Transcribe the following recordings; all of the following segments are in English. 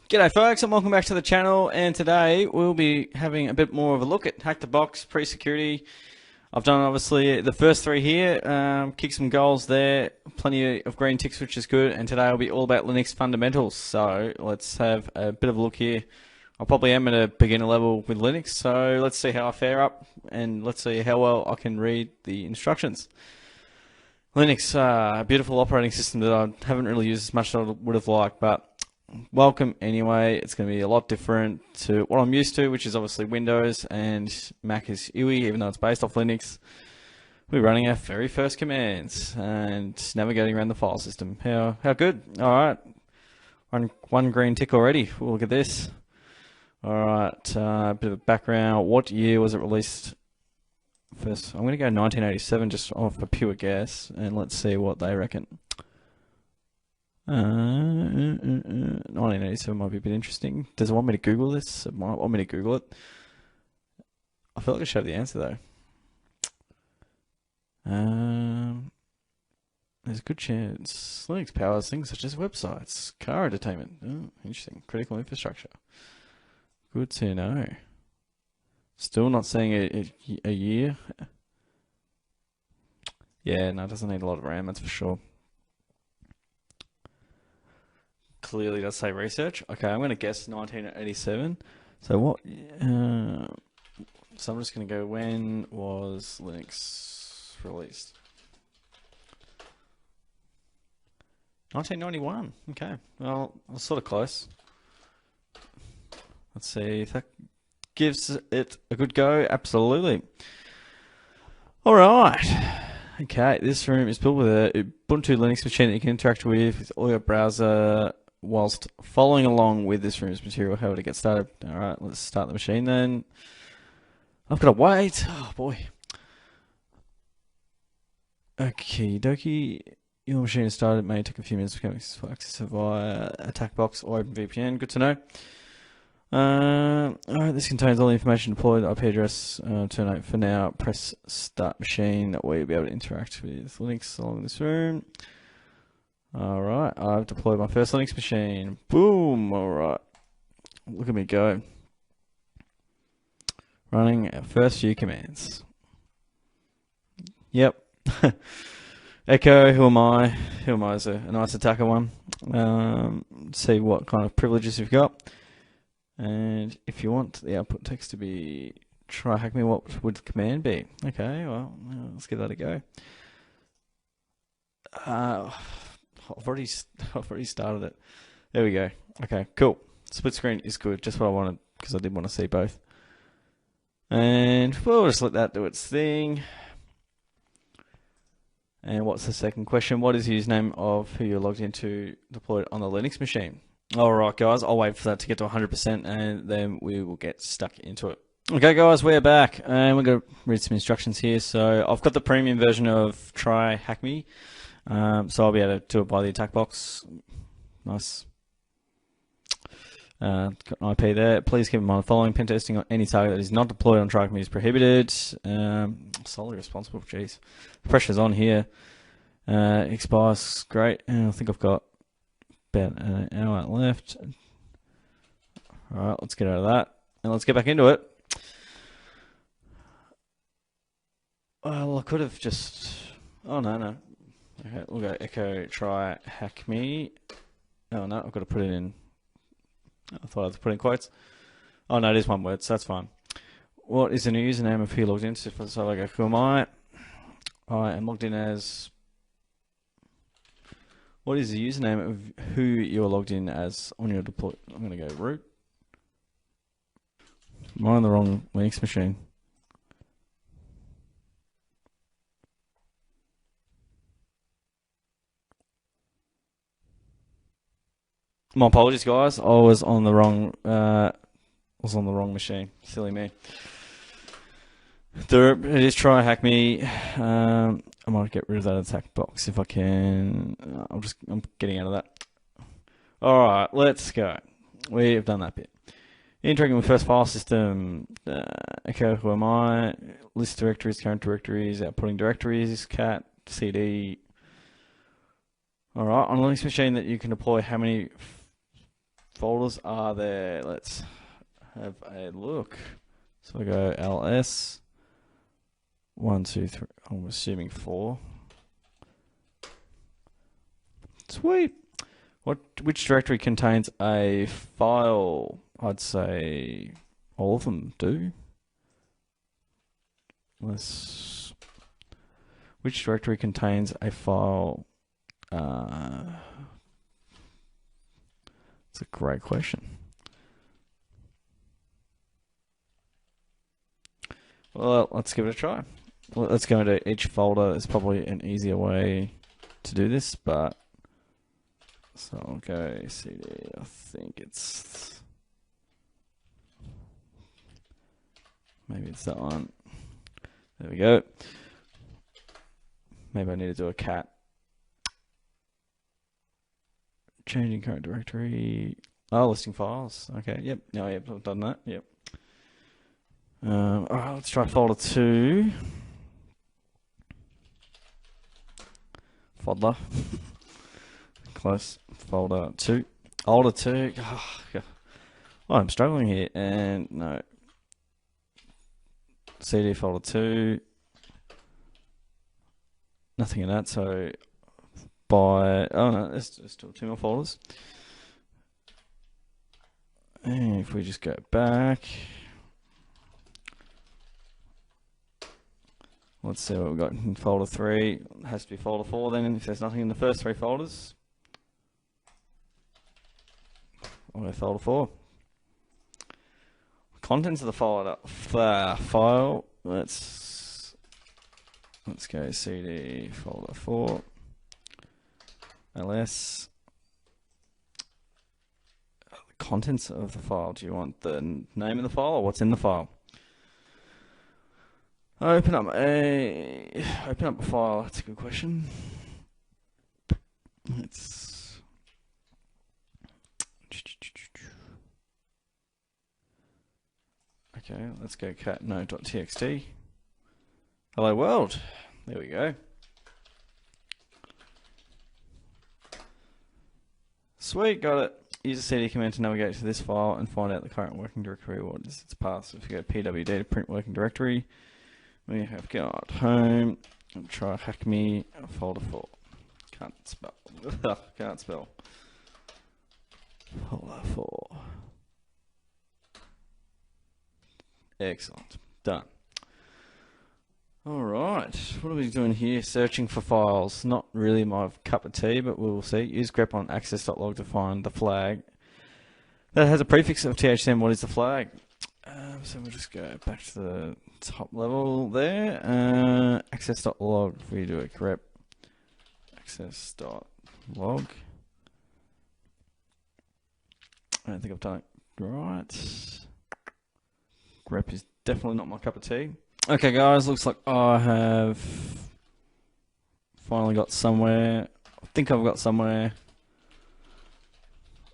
G'day folks and welcome back to the channel, and today we'll be having a bit more of a look at Hack the Box pre-security. I've done obviously the first three here, kicked some goals there, plenty of green ticks which is good, and today will be all about Linux fundamentals. So let's have a bit of a look here. I probably am at a beginner level with Linux, so let's see how I fare up and let's see how well I can read the instructions. Linux, a beautiful operating system that I haven't really used as much as I would have liked, but welcome anyway. It's going to be a lot different to what I'm used to, which is obviously Windows, and Mac is UI, even though it's based off Linux. We're running our very first commands and navigating around the file system. How good? All right, one green tick already. We'll look at this. All right, a bit of a background. What year was it released? First, I'm going to go 1987, just off a pure guess, and let's see what they reckon. 1987 might be a bit interesting. Does it want me to Google this? It might want me to Google it. I feel like I should have the answer though. There's a good chance Linux powers things such as websites, car entertainment. Oh, interesting. Critical infrastructure. Good to know. Still not seeing a year. Yeah, no, it doesn't need a lot of RAM, that's for sure. Clearly does say research. Okay, I'm going to guess 1987. So what? So I'm just going to go, when was Linux released? 1991. Okay, well, I was sort of close. Let's see if that gives it a good go. Absolutely. All right. Okay, this room is built with a Ubuntu Linux machine that you can interact with all your browser whilst following along with this room's material. How to get started? All right, let's start the machine then. I've got to wait. Oh boy. Okie dokie. Your machine is started. It may take a few minutes to access it via attack box or OpenVPN. Good to know. Alright, this contains all the information deployed, IP address, turn for now, press start machine, that way you'll be able to interact with Linux along this room. Alright, I've deployed my first Linux machine. Boom! Alright, look at me go. Running our first few commands. Yep. Echo, who am I? Who am I is a nice attacker one. See what kind of privileges you've got. And if you want the output text to be TryHackMe, what would the command be? Okay, well, let's give that a go. I've already started it. There we go. Okay, cool. Split screen is good, just what I wanted, because I did want to see both. And we'll just let that do its thing. And what's the second question? What is the username of who you're logged into deployed on the Linux machine? Alright guys, I'll wait for that to get to 100% and then we will get stuck into it. Okay guys, we're back and we're going to read some instructions here. So I've got the premium version of TryHackMe, so I'll be able to do it by the attack box. Nice. Got an IP there. Please keep in mind the following: pen testing on any target that is not deployed on TryHackMe is prohibited. Solely responsible. Jeez, the pressure's on here. Expires, great. And I think I've got about an hour left. Alright, let's get out of that and let's get back into it. Well, I could have just... Oh, no. Okay, we'll go echo TryHackMe. Oh, no, I've got to put it in... I thought I had to put in quotes. Oh, no, it is one word, so that's fine. What is the new username of who you logged into? So I go, who am I? I am logged in as... What is the username of who you're logged in as on your deploy? I'm going to go root. Am I on the wrong Linux machine? My apologies, guys. I was on the wrong. Machine. Silly me. It is TryHackMe. I might get rid of that attack box if I can. I'm getting out of that. Alright, let's go. We've done that bit. Interacting with first file system. Echo, who am I? List directories, current directories, outputting directories, cat, cd. Alright, on a Linux machine that you can deploy how many folders are there? Let's have a look. So I go ls 1, 2, 3. I'm assuming 4. Sweet. Which directory contains a file? I'd say all of them do. Which directory contains a file? It's a great question. Well, let's give it a try. Well, let's go into each folder. It's probably an easier way to do this, but so I'll go cd. I think it's maybe it's that one. There we go. Maybe I need to do a cat. Changing current directory. Oh, listing files. Okay. Yep. No. Yep. I've done that. Yep. All right. Let's try folder 2. Folder. Close. Folder 2. Folder 2. Oh, I'm struggling here. And no. CD folder 2. Nothing in that. So by oh no, there's still 2 more folders. And if we just go back, let's see what we've got in folder 3. It has to be folder 4 then, if there's nothing in the first 3 folders. I'll go folder 4. Contents of the file. Let's go cd folder 4. ls. The contents of the file. Do you want the name of the file or what's in the file? Open up a file. That's a good question. Okay, let's go cat no.txt. Hello world. There we go. Sweet, got it. Use a cd command to navigate to this file and find out the current working directory. What is its path? So if you go pwd to print working directory, we have got home, TryHackMe, folder 4. Can't spell. Can't spell. Folder 4. Excellent. Done. Alright, what are we doing here? Searching for files. Not really my cup of tea, but we'll see. Use grep on access.log to find the flag that has a prefix of THM. What is the flag? So we'll just go back to the top level there. Access.log, if we do a grep access.log. I don't think I've done it right. Grep is definitely not my cup of tea. Okay guys, looks like I have finally got somewhere. I think I've got somewhere.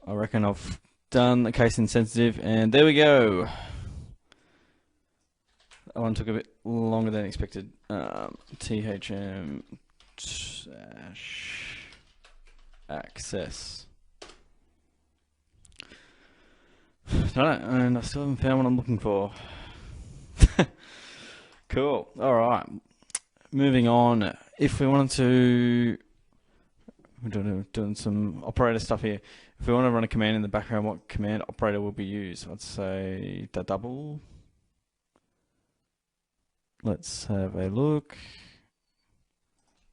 I reckon I've done the case insensitive, and there we go. That one took a bit longer than expected. THM access. And I still haven't found what I'm looking for. Cool. All right. Moving on. If we wanted to, we're doing some operator stuff here. If we want to run a command in the background, what command operator will be used? I'd say the double. Let's have a look.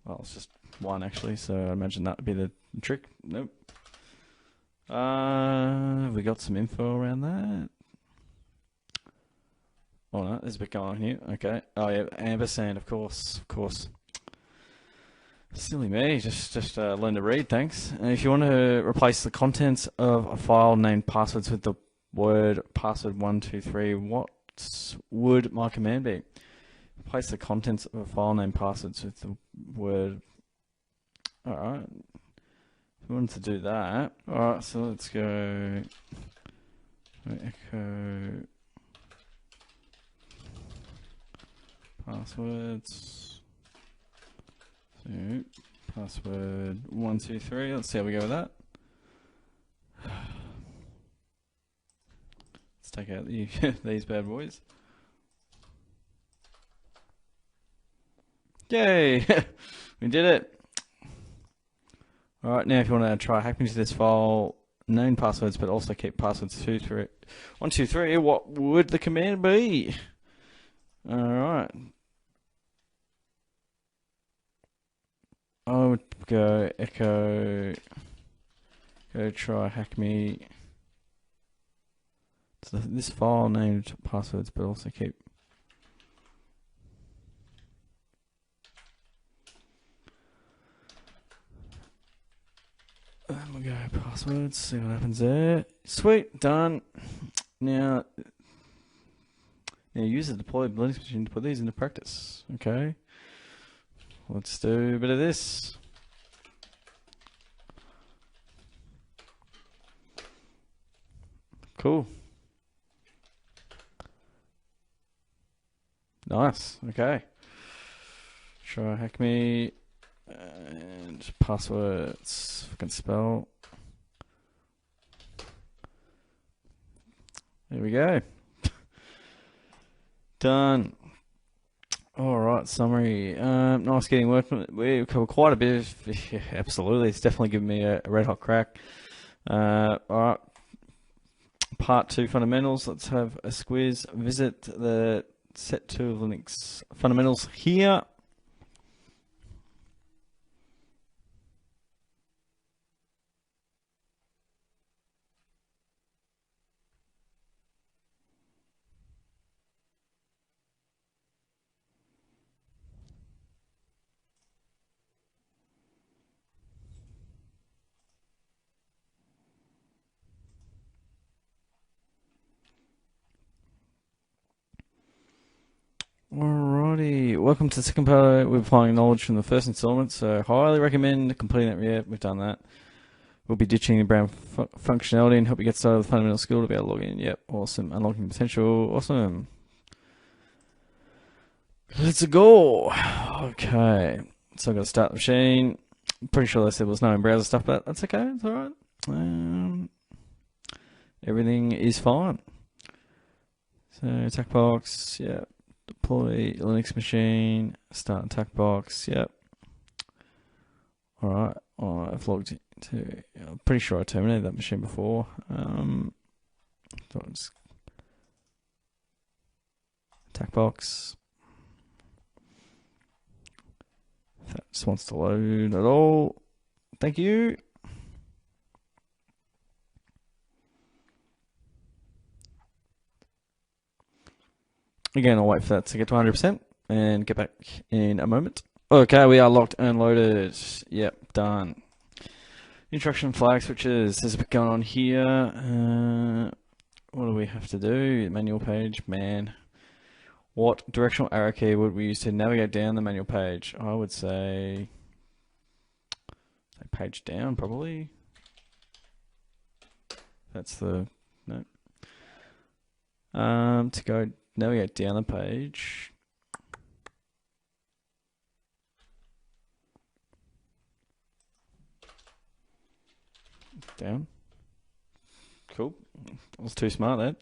Well, it's just one actually, so I imagine that would be the trick. Nope. Have we got some info around that? Oh no, there's a bit going on here. Okay. Oh yeah, ampersand, of course. Silly me, just learn to read, thanks. And if you want to replace the contents of a file named passwords with the word password123, what would my command be? Replace the contents of a file named passwords with the word. Alright. If we wanted to do that. Alright, so let's go echo passwords. So password 123. Let's see how we go with that. Let's take out the these bad boys. Yay! We did it. Alright, now if you want to try hacking into this file, known passwords, but also keep passwords 1, 2, 3, what would the command be? Alright. I would go echo, go TryHackMe. So this file named passwords, but also keep. And we'll go passwords, see what happens there. Sweet, done. Now use the deployed Linux machine to put these into practice. Okay. Let's do a bit of this. Cool. Nice. Okay. TryHackMe and passwords. If I can spell. There we go. Done. Alright, summary. Nice getting work. We covered quite a bit of, yeah, absolutely. It's definitely given me a red hot crack. Alright. Part 2 fundamentals. Let's have a squiz. Visit the set 2 of Linux fundamentals here. Alrighty, welcome to the second part. We're applying knowledge from the first installment, so highly recommend completing that. Yeah, we've done that. We'll be ditching the brown functionality and help you get started with fundamental skill to be able to log in. Yep, awesome. Unlocking potential, awesome. Let's go. Okay, so I've got to start the machine. I'm pretty sure they said there was no in-browser stuff, but that's okay, it's alright. Everything is fine. So attack box, yeah. Deploy Linux machine, start attack box, yep. Alright, I've logged into, I'm pretty sure I terminated that machine before. Attack box. If that just wants to load at all, thank you. Again, I'll wait for that to get to 100% and get back in a moment. Okay, we are locked and loaded. Yep, done. Instruction flag switches. There's a bit going on here. What do we have to do? Manual page, man. What directional arrow key would we use to navigate down the manual page? I would say page down, probably. That's the no. To go navigate down the page. Down. Cool. I was too smart there.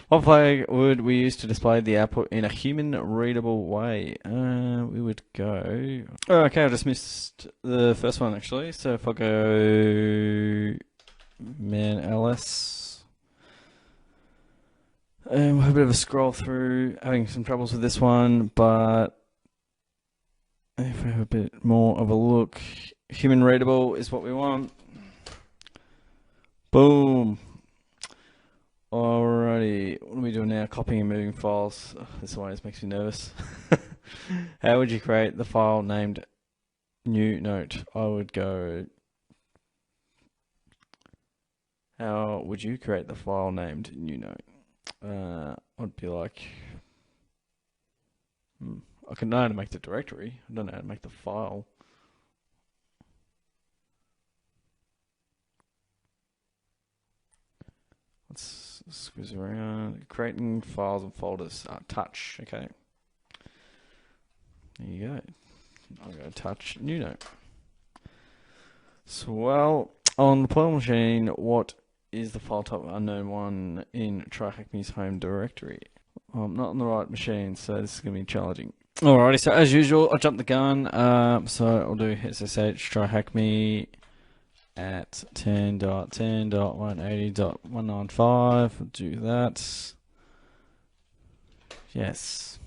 What flag would we use to display the output in a human readable way? We would go. Oh, okay, I just missed the first one actually. So if I go man ls. We'll have a bit of a scroll through, having some troubles with this one, but if we have a bit more of a look, human readable is what we want. Boom. Alrighty, what are we doing now? Copying and moving files. Ugh, this one just makes me nervous. How would you create the file named new note? I would go. How would you create the file named new note? I'd be like, I can know how to make the directory. I don't know how to make the file. Let's squeeze around. Creating files and folders. Touch. Okay. There you go. I'll go touch new note. So, well, on the deployment machine, what is the file type unknown one in TryHackMe's home directory. I'm not on the right machine, so this is going to be challenging. Alrighty, so as usual, I jumped the gun. So I'll do SSH TryHackMe at 10.10.180.195. I'll do that. Yes.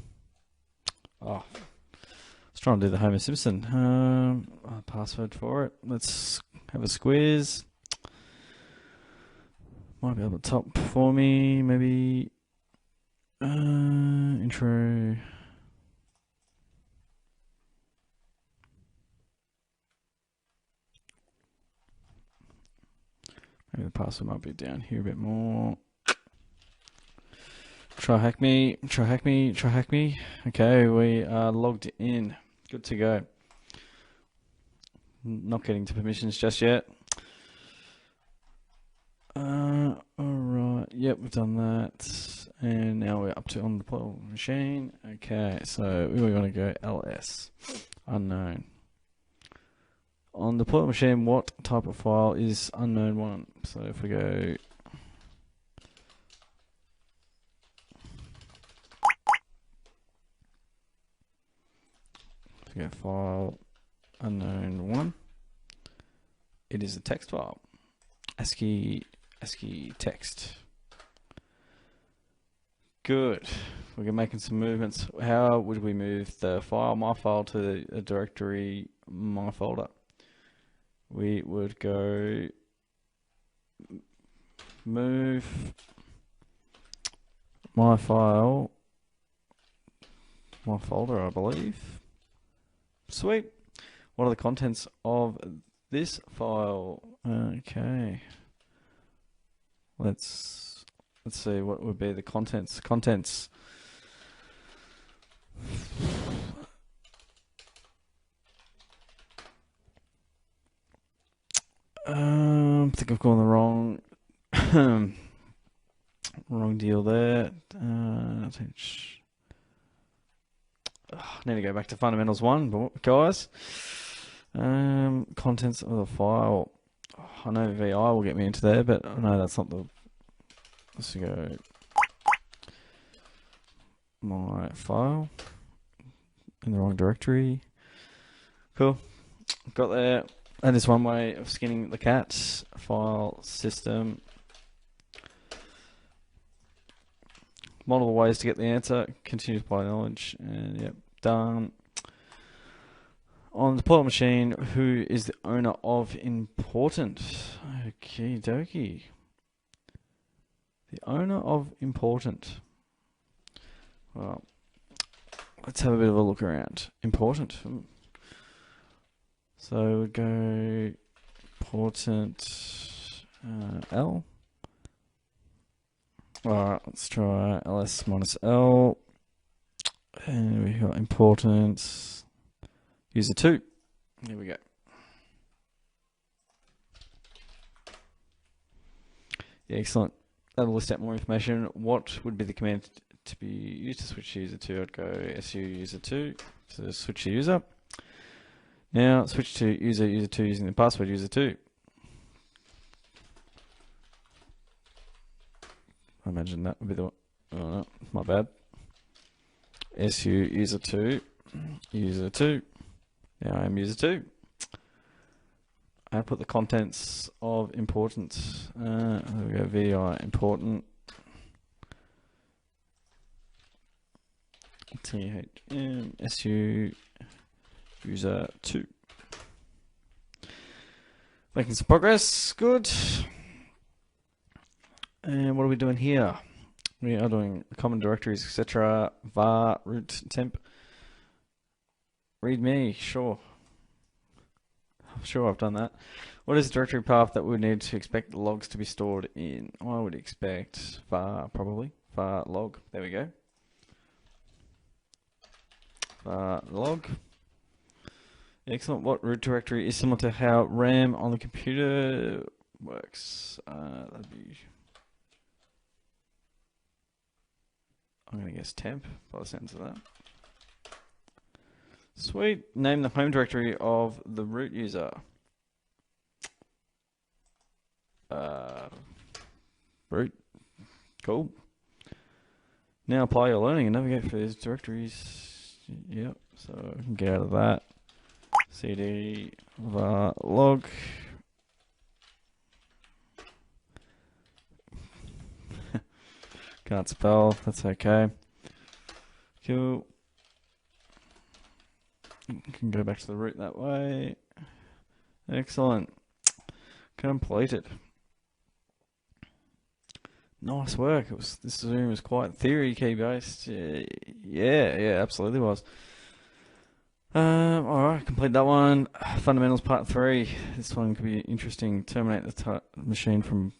Oh, let's try and do the Homer Simpson password for it. Let's have a squeeze. Might be able to top for me, maybe. Intro. Maybe the password might be down here a bit more. TryHackMe, TryHackMe, TryHackMe. Okay, we are logged in. Good to go. Not getting to permissions just yet. Alright, yep, we've done that. And now we're up to on the portal machine. Okay, so we want to go ls, unknown. On the portal machine, what type of file is unknown one? So if we go file unknown one, it is a text file. ASCII text. Good. We're making some movements. How would we move the file, my file, to a directory, my folder? We would go move my file, my folder, I believe. Sweet. What are the contents of this file? Okay. Let's see what would be the contents. I think I've gone the wrong wrong deal there. I need to go back to fundamentals 1, guys. Contents of the file. I know VI will get me into there, but I know that's not the. Let's go. My file in the wrong directory. Cool. Got there. That is one way of skinning the cat. File system. Multiple ways to get the answer. Continue to apply knowledge. And yep, done. On the portal machine, who is the owner of important? Okie dokie. The owner of important. Well, let's have a bit of a look around. Important. So we'd go important L. Alright, let's try ls minus L. And we got important user 2. Here we go. Yeah, excellent. That'll list out more information. What would be the command to be used to switch to user 2? I'd go su user 2 to switch to user. Now switch to user 2 using the password user 2. I imagine that would be the one. Oh no, my bad. Su user 2 user 2. Now I am user 2. I put the contents of important. There we go. VI important. THM SU user 2. Making some progress. Good. And what are we doing here? We are doing common directories, etc. var root temp. Readme, sure. I'm sure I've done that. What is the directory path that we would need to expect the logs to be stored in? I would expect var, probably. Var log. There we go. Var log. Excellent. What root directory is similar to how RAM on the computer works? That'd be. I'm going to guess temp by the sounds of that. Sweet. Name the home directory of the root user. root. Cool. Now apply your learning and navigate for these directories. Yep, so I can get out of that. CD var log. Can't spell, that's okay. Cool. Can go back to the root that way. Excellent. Completed. Nice work. This Zoom was quite theory key based. Yeah, absolutely was. Alright, complete that one. Fundamentals part 3. This one could be interesting. Terminate the machine from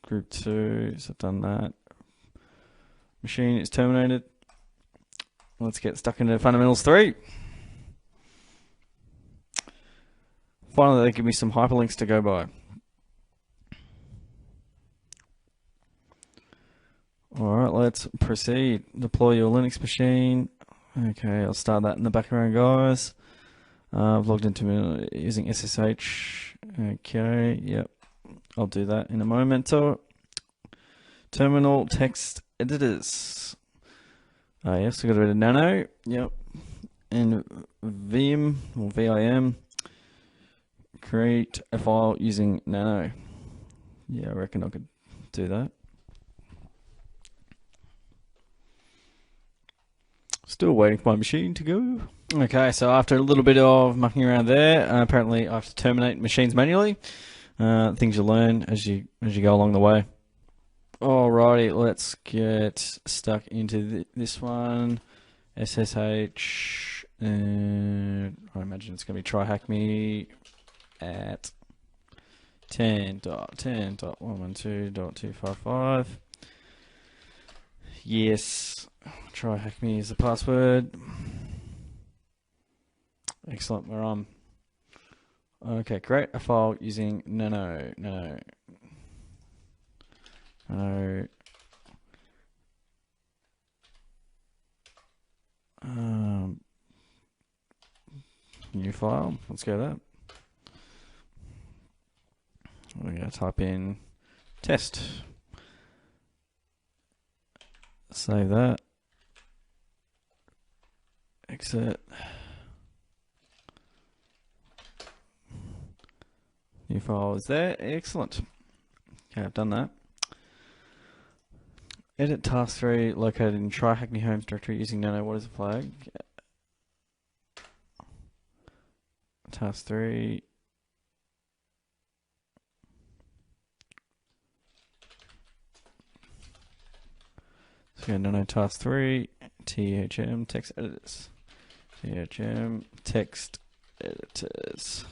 group 2. So I've done that. Machine is terminated. Let's get stuck into fundamentals 3. Finally, they give me some hyperlinks to go by. Alright, let's proceed. Deploy your Linux machine. Okay, I'll start that in the background, guys. I've logged into using SSH. Okay, yep. I'll do that in a moment. Terminal text editors. Yes, we've got a bit of nano. Yep. And vim or vim. Create a file using nano. Yeah, I reckon I could do that. Still waiting for my machine to go. Okay, so after a little bit of mucking around there, apparently I have to terminate machines manually. Things you learn as you go along the way. Alrighty, let's get stuck into this one. SSH, and I imagine it's going to be TryHackMe at 10.10.112.255. Yes. TryHackMe is the password. Excellent, we're on. Okay, create a file using nano. New file, let's go that. We're going to type in test. Save that. Exit. New file is there. Excellent. Okay, I've done that. Edit task 3 located in TryHackMe Homes directory using nano. What is the flag? Task 3. So nano task 3. THM text editors. THM text editors.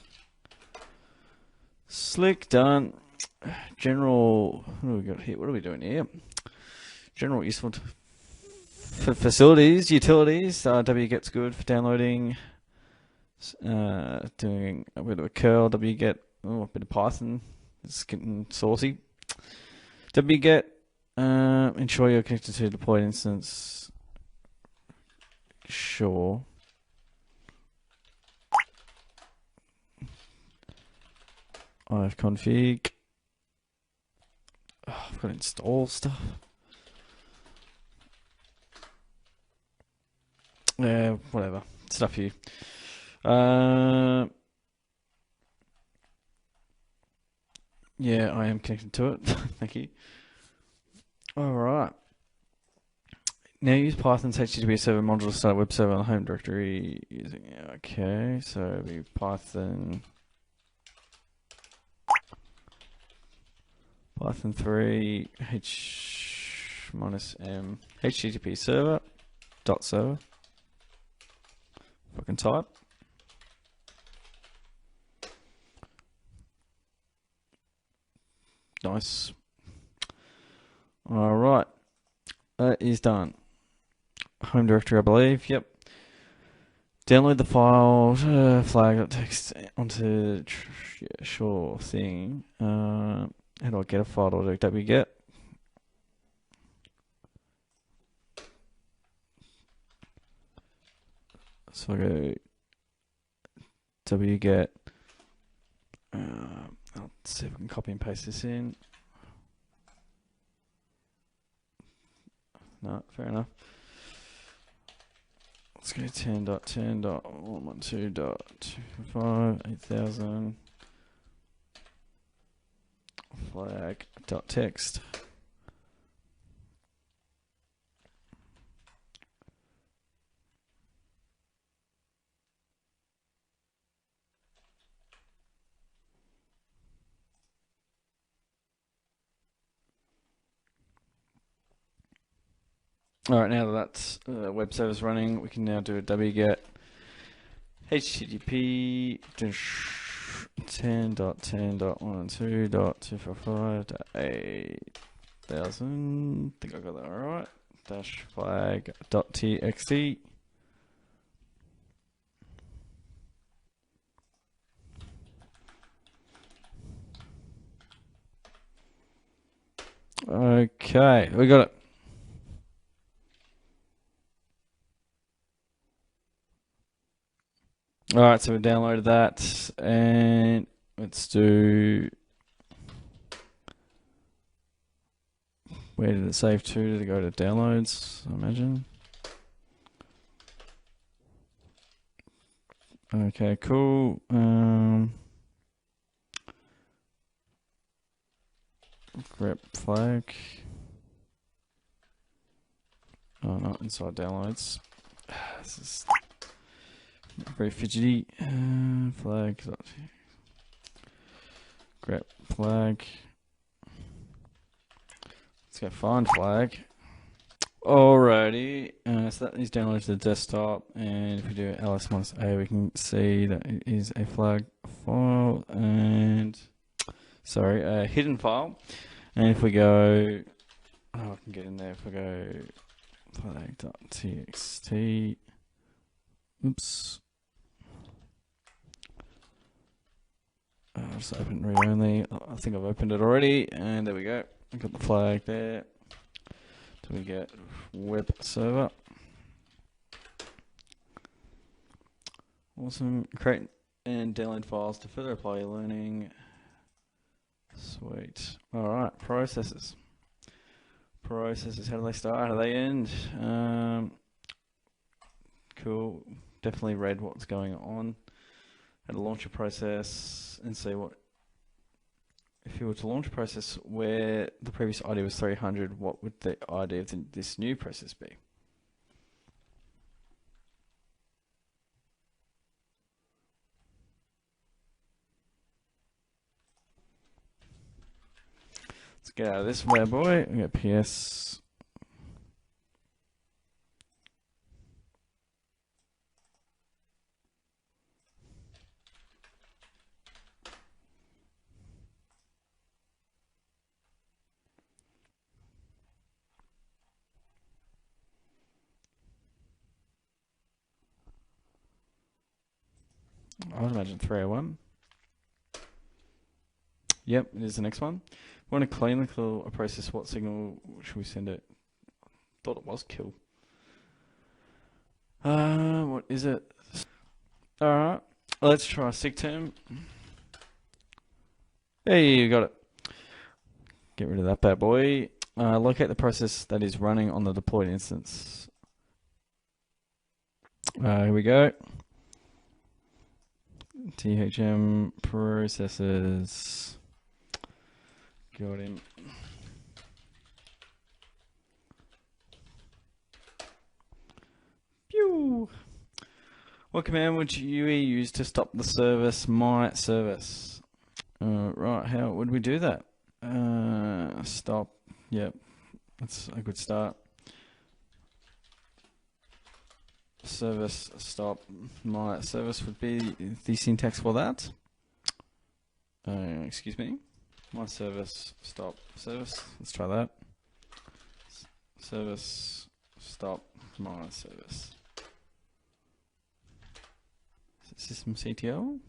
Slick, done. General, what do we got here? What are we doing here? General useful for facilities, utilities. wget's good for downloading. Doing a bit of a curl. wget, a bit of Python. It's getting saucy. wget, ensure you're connected to a deployed instance. Sure. ifconfig. Oh, I've got to install stuff. Yeah, whatever. Stuff here. Yeah, I am connected to it. Thank you. Alright. Now use Python's HTTP server module to start a web server on the home directory using, okay, so it'll be Python 3 h-m HTTP server dot server. Fucking type. Nice. Alright. That is done. Home directory, I believe. Yep. Download the file, flag.txt onto, yeah, sure thing. How do I get a file? Do I do wget? So I go wget. I'll see if I can copy and paste this in. No, fair enough. Let's go 10.10.112.255 8000 flag.text. Alright, now that that's web server's running, we can now do a wget http 10.10.112.255.8000. Think I got that alright. Dash flag.txt. Okay, we got it. Alright, so we downloaded that, and let's do, where did it save to? Did it go to downloads, I imagine? Okay, cool. Grep flag. Oh, not inside downloads. This is very fidgety. Flag. Grep flag. Let's go find flag. Alrighty. So that is downloaded to the desktop, and if we do ls-a, we can see that it is a flag file, and sorry, a hidden file. And if we go, I can get in there. If we go flag.txt, oops. I'll just open read only. I think I've opened it already, and there we go. I've got the flag there. So we get web server. Awesome. Create and download files to further apply your learning. Sweet. Alright, processes. Processes, how do they start? How do they end? Cool. Definitely read what's going on. How to launch a process and see what, if you were to launch a process where the previous ID was 300, what would the ID of this new process be? Let's get out of this bad boy. We got PS. I would imagine 301. Yep, it is the next one. We want to cleanly kill a process. What signal should we send it? Thought it was kill. What is it? Alright, let's try sigterm. Hey, you got it. Get rid of that bad boy. Locate the process that is running on the deployed instance. Here we go. THM processes. Got him. Pew. What command would you use to stop the service, my service? Right, how would we do that? Stop. Yep, that's a good start. Service stop my service would be the syntax for that. Excuse me. My service stop service. Let's try that. Service stop my service. System CTL.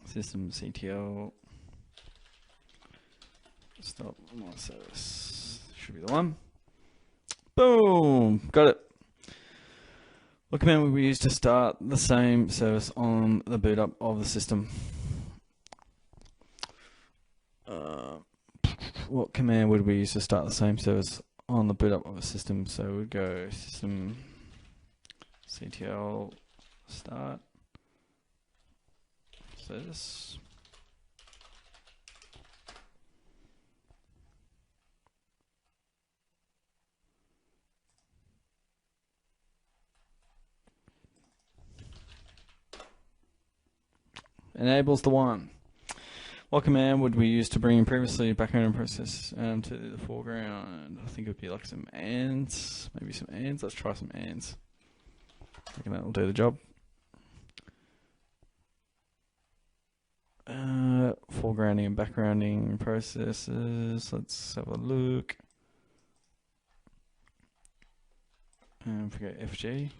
System CTL. Stop my service. Should be the one. Boom! Got it. What command would we use to start the same service on the boot up of the system? what command would we use to start the same service on the boot up of a system? So we'd go system ctl start service. Enables the one. What command would we use to bring in previously background process to the foreground? I think it would be like some ands, maybe some ands. Let's try some ands. I reckon that will do the job. Foregrounding and backgrounding processes. Let's have a look. And forget FG.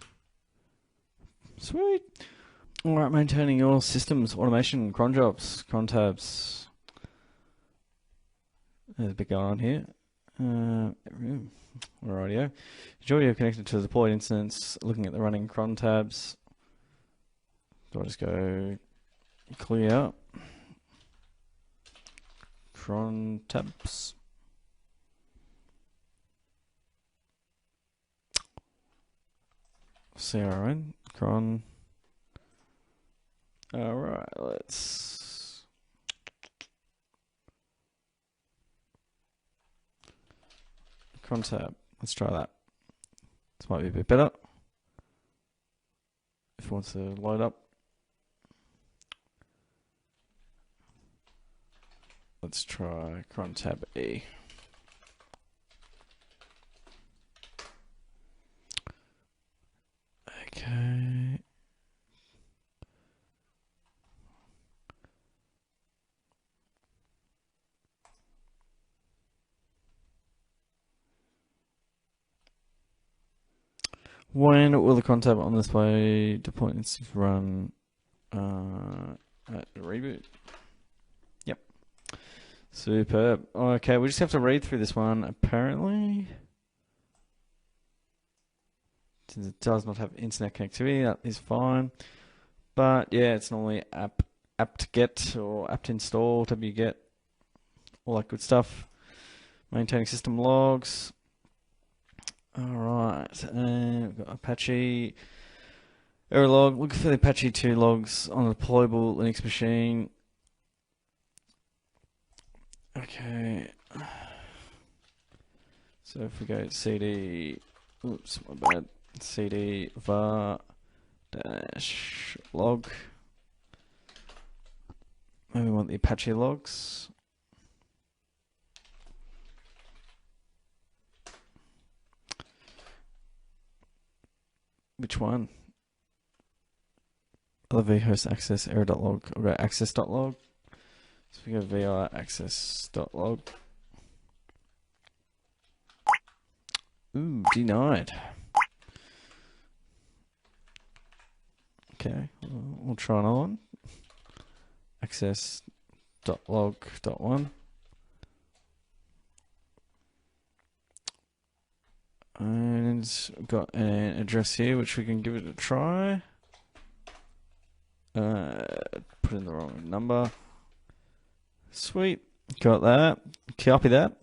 Sweet. Alright, maintaining your systems, automation, cron jobs, cron tabs. There's a bit going on here. Rightio. Ensure you're connected to the deployed instance, looking at the running cron tabs. Do I just go clear? Cron tabs. CRN, cron. Alright, let's cron tab. Let's try that. This might be a bit better. If it wants to load up. Let's try cron tab E. Okay. When will the cron tab on this way deployment instance run at reboot? Yep. Superb. Okay, we just have to read through this one apparently. Since it does not have internet connectivity, that is fine. But yeah, it's normally apt-get or apt-install, wget, all that good stuff. Maintaining system logs. Alright, and we've got Apache error log. Look for the Apache 2 logs on a deployable Linux machine. Okay. So if we go cd, oops, my bad, cd var dash log. And we want the Apache logs. Which one? Other vhost access error.log. I'll go access.log. So we go vir access.log. Ooh, denied. Okay, we'll try another one. Access.log.1. And we've got an address here which we can give it a try. Put in the wrong number. Sweet, got that. Copy that.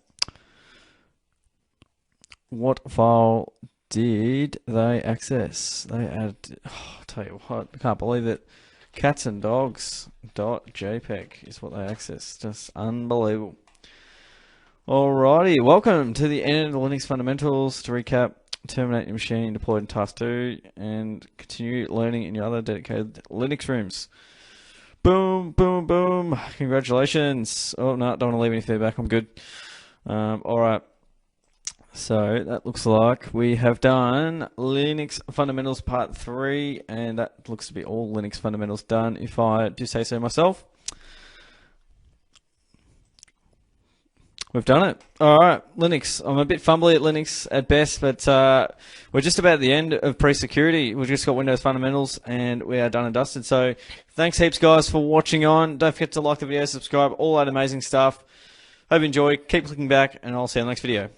What file did they access? They added, oh, I'll tell you what, I can't believe it. Cats and dogs .jpg is what they accessed. Just unbelievable. Alrighty, welcome to the end of the Linux fundamentals. To recap, terminate your machine deployed in task 2 and continue learning in your other dedicated Linux rooms. Boom, boom, boom. Congratulations. Oh, no, don't want to leave any feedback. I'm good. Alright. So that looks like we have done Linux Fundamentals Part 3, and that looks to be all Linux Fundamentals done, if I do say so myself. We've done it. Alright, Linux. I'm a bit fumbly at Linux at best, but we're just about at the end of pre-security. We've just got Windows Fundamentals, and we are done and dusted. So thanks heaps, guys, for watching on. Don't forget to like the video, subscribe, all that amazing stuff. Hope you enjoy. Keep clicking back, and I'll see you in the next video.